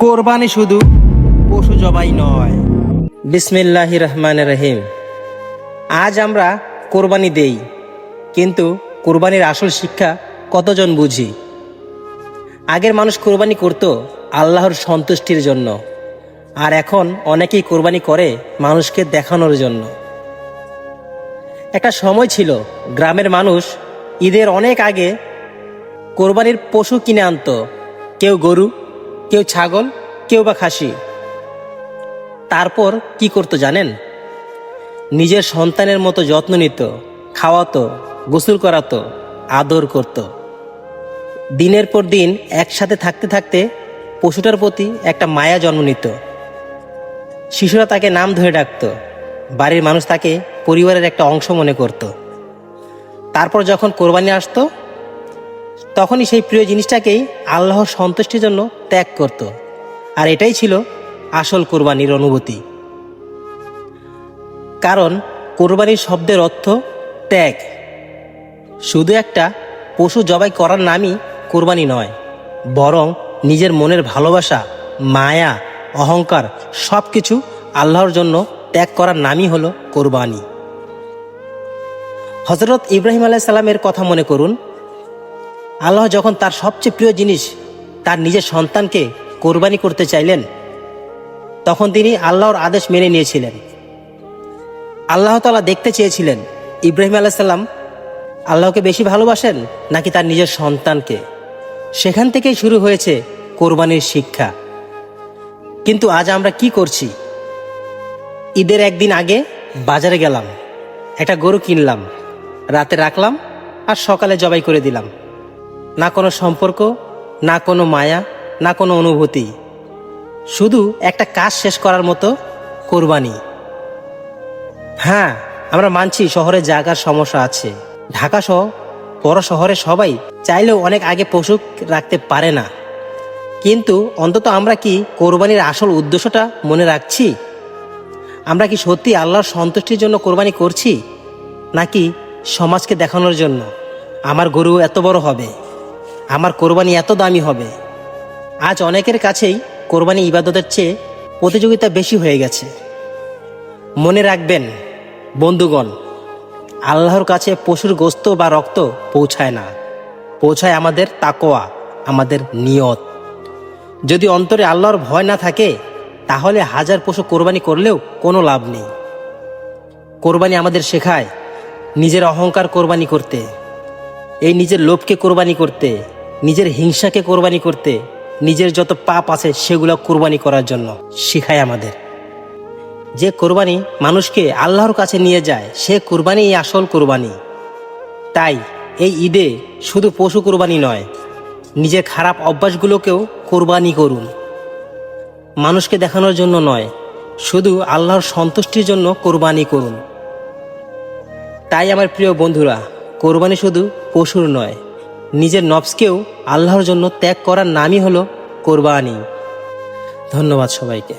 কোরবানি শুধু পশু জবাই নয়। বিসমিল্লাহির রহমানির রহিম। আজ আমরা কোরবানি দেই, কিন্তু কোরবানির আসল শিক্ষা কতজন বুঝি? আগের মানুষ কোরবানি করত আল্লাহর সন্তুষ্টির জন্য, আর এখন অনেকেই কোরবানি করে মানুষকে দেখানোর জন্য। একটা সময় ছিল গ্রামের মানুষ ঈদের অনেক আগে কোরবানির পশু কিনে আনতো। কেউ গরু, কেউ ছাগল, কেউ বা খাসি। তারপর কি করতো জানেন? নিজের সন্তানের মতো যত্ন নিত, খাওয়াতো, গোসল করাতো, আদর করত। দিনের পর দিন একসাথে থাকতে থাকতে পশুটার প্রতি একটা মায়া জন্ম নিত। শিশুরা তাকে নাম ধরে ডাকত, বাড়ির মানুষ তাকে পরিবারের একটা অংশ মনে করত। তারপর যখন কোরবানি আসতো, তখনই সেই প্রিয় জিনিসটাকেই আল্লাহর সন্তুষ্টির জন্য ত্যাগ করত। আর এটাই ছিল আসল কোরবানির অনুভূতি। কারণ কোরবানির শব্দের অর্থ ত্যাগ। শুধু একটা পশু জবাই করার নামই কোরবানি নয়, বরং নিজের মনের ভালোবাসা, মায়া, অহংকার সব কিছু আল্লাহর জন্য ত্যাগ করার নামই হলো কোরবানি। হযরত ইব্রাহিম আলাইহিস সালামের কথা মনে করুন। আল্লাহ যখন তার সবচেয়ে প্রিয় জিনিস, তার নিজের সন্তানকে কোরবানি করতে চাইলেন, তখন তিনি আল্লাহর আদেশ মেনে নিয়েছিলেন। আল্লাহ তাআলা দেখতে চেয়েছিলেন ইব্রাহিম আলাইহিস সালাম আল্লাহকে বেশি ভালোবাসেন নাকি তার নিজের সন্তানকে। সেখান থেকেই শুরু হয়েছে কোরবানির শিক্ষা। কিন্তু আজ আমরা কি করছি? ঈদের একদিন আগে বাজারে গেলাম, একটা গরু কিনলাম, রাতে রাখলাম আর সকালে জবাই করে দিলাম। না কোনো সম্পর্ক, না কোনো মায়া, না কোনো অনুভূতি, শুধু একটা কাজ শেষ করার মতো কোরবানি। হ্যাঁ, আমরা মানছি শহরে জায়গার সমস্যা আছে। ঢাকা সহ বড় শহরে সবাই চাইলেও অনেক আগে পশু রাখতে পারে না। কিন্তু অন্তত আমরা কি কোরবানির আসল উদ্দেশ্যটা মনে রাখছি? আমরা কি সত্যি আল্লাহর সন্তুষ্টির জন্য কোরবানি করছি, নাকি সমাজকে দেখানোর জন্য? আমার গরু এত বড় হবে, আমার কোরবানি এত দামি হবে। আজ অনেকের কাছেই কোরবানি ইবাদতের চেয়ে প্রতিযোগিতা বেশি হয়ে গেছে। মনে রাখবেন বন্ধুগণ, আল্লাহর কাছে পশুর গোশত বা রক্ত পৌঁছায় না, পৌঁছায় আমাদের তাকওয়া, আমাদের নিয়ত। যদি অন্তরে আল্লাহর ভয় না থাকে, তাহলে হাজার পশু কোরবানি করলেও কোনো লাভ নেই। কোরবানি আমাদের শেখায় নিজের অহংকার কোরবানি করতে, এই নিজের লোভকে কোরবানি করতে, নিজের হিংসাকে কোরবানি করতে, নিজের যত পাপ আছে সেগুলো কোরবানি করার জন্য শেখায় আমাদের। যে কোরবানি মানুষকে আল্লাহর কাছে নিয়ে যায়, সে কোরবানিই আসল কোরবানি। তাই এই ঈদে শুধু পশু কোরবানি নয়, নিজের খারাপ অভ্যাসগুলোকেও কোরবানি করুন। মানুষকে দেখানোর জন্য নয়, শুধু আল্লাহর সন্তুষ্টির জন্য কোরবানি করুন। তাই আমার প্রিয় বন্ধুরা, কোরবানি শুধু পশুর নয়, নিজের নফসকেও আল্লাহর জন্য ত্যাগ করার নামই হলো কোরবানি। ধন্যবাদ সবাইকে।